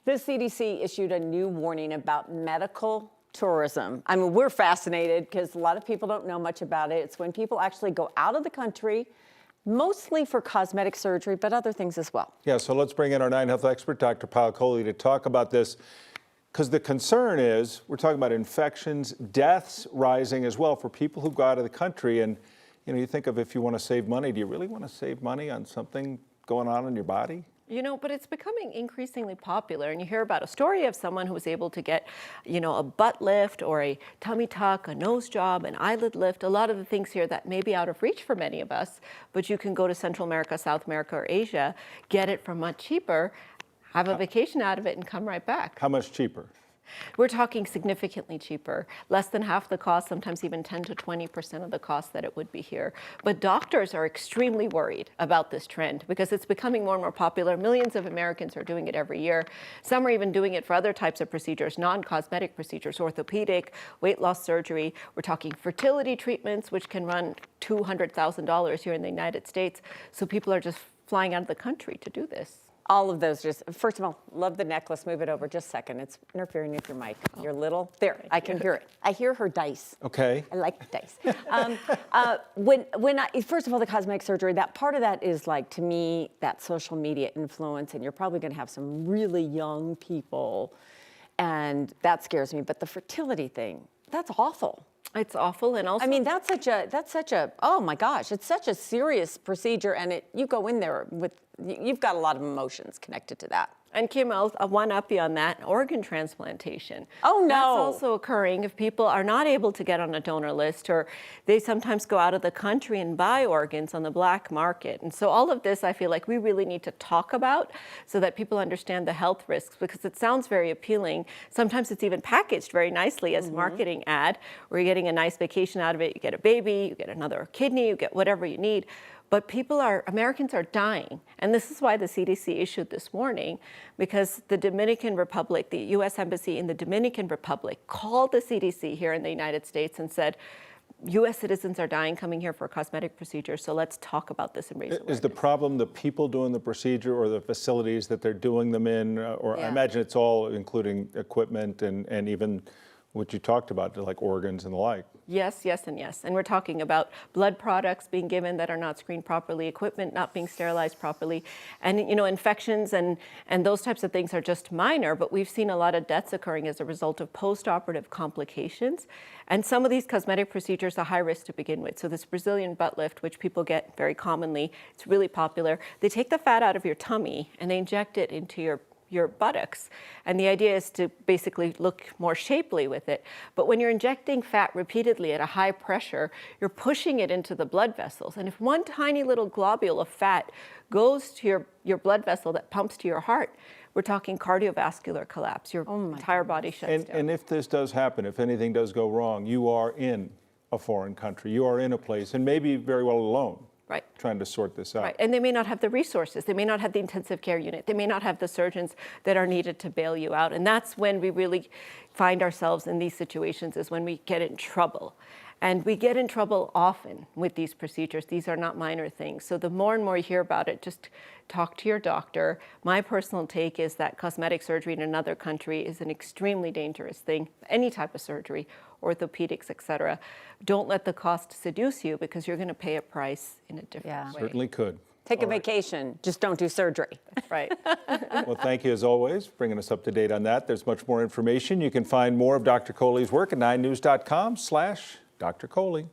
The CDC issued a new warning about medical tourism. I mean, we're fascinated because a lot of people don't know much about it. It's when people actually go out of the country, mostly for cosmetic surgery, but other things as well. Yeah, so let's bring in our 9 Health expert, Dr. Payal Kohli, to talk about this. Because the concern is, we're talking about infections, deaths rising as well for people who go out of the country. And, you know, you think of if you want to save money, do you really want to save money on something going on in your body? You know, but it's becoming increasingly popular, and you hear about a story of someone who was able to get, you know, a butt lift or a tummy tuck, a nose job, an eyelid lift, a lot of the things here that may be out of reach for many of us, but you can go to Central America, South America, or Asia, get it for much cheaper, have a vacation out of it, and come right back. How much cheaper? We're talking significantly cheaper, less than half the cost, sometimes even 10 to 20% of the cost that it would be here. But doctors are extremely worried about this trend because it's becoming more and more popular. Millions of Americans are doing it every year. Some are even doing it for other types of procedures, non-cosmetic procedures, orthopedic, weight loss surgery. We're talking fertility treatments, which can run $200,000 here in the United States. So people are just flying out of the country to do this. All of those just, first of all, love the necklace. Move it over just a second. It's interfering with your mic. You're little. There, I can hear it. I hear her dice. Okay. I like dice. First of all, the cosmetic surgery, that part of that is like, to me, that social media influence, and you're probably going to have some really young people, and that scares me. But the fertility thing, that's awful. It's awful, and also, I mean, that's such a, oh my gosh, it's such a serious procedure, and you go in there with, you've got a lot of emotions connected to that. And Kim, I'll one-up you on that, organ transplantation. Oh, no. That's also occurring if people are not able to get on a donor list, or they sometimes go out of the country and buy organs on the black market. And so all of this, I feel like we really need to talk about so that people understand the health risks, because it sounds very appealing. Sometimes it's even packaged very nicely as a marketing ad, where you're getting a nice vacation out of it. You get a baby, you get another kidney, you get whatever you need. But Americans are dying. And this is why the CDC issued this warning, because the Dominican Republic, the U.S. Embassy in the Dominican Republic called the CDC here in the United States and said, U.S. citizens are dying coming here for cosmetic procedures, so let's talk about this and raise awareness. Is the problem the people doing the procedure or the facilities that they're doing them in? Or I imagine it's all including equipment and even what you talked about, like organs and the like. Yes, yes, and yes. And we're talking about blood products being given that are not screened properly, equipment not being sterilized properly. And, you know, infections and those types of things are just minor, but we've seen a lot of deaths occurring as a result of post-operative complications. And some of these cosmetic procedures are high risk to begin with. So this Brazilian butt lift, which people get very commonly, it's really popular. They take the fat out of your tummy and they inject it into your buttocks. And the idea is to basically look more shapely with it. But when you're injecting fat repeatedly at a high pressure, you're pushing it into the blood vessels. And if one tiny little globule of fat goes to your blood vessel that pumps to your heart, we're talking cardiovascular collapse. Your entire body shuts down. And if this does happen, if anything does go wrong, you are in a foreign country. You are in a place, and maybe very well alone. Right. Trying to sort this out. Right, and they may not have the resources. They may not have the intensive care unit. They may not have the surgeons that are needed to bail you out. And that's when we really find ourselves in these situations, is when we get in trouble. And we get in trouble often with these procedures. These are not minor things. So the more and more you hear about it, just talk to your doctor. My personal take is that cosmetic surgery in another country is an extremely dangerous thing. Any type of surgery, orthopedics, etc. Don't let the cost seduce you, because you're going to pay a price in a different way. Certainly could. Take a vacation, just don't do surgery. That's right. Well, thank you as always for bringing us up to date on that. There's much more information. You can find more of Dr. Kohli's work at 9news.com/Dr. Kohli.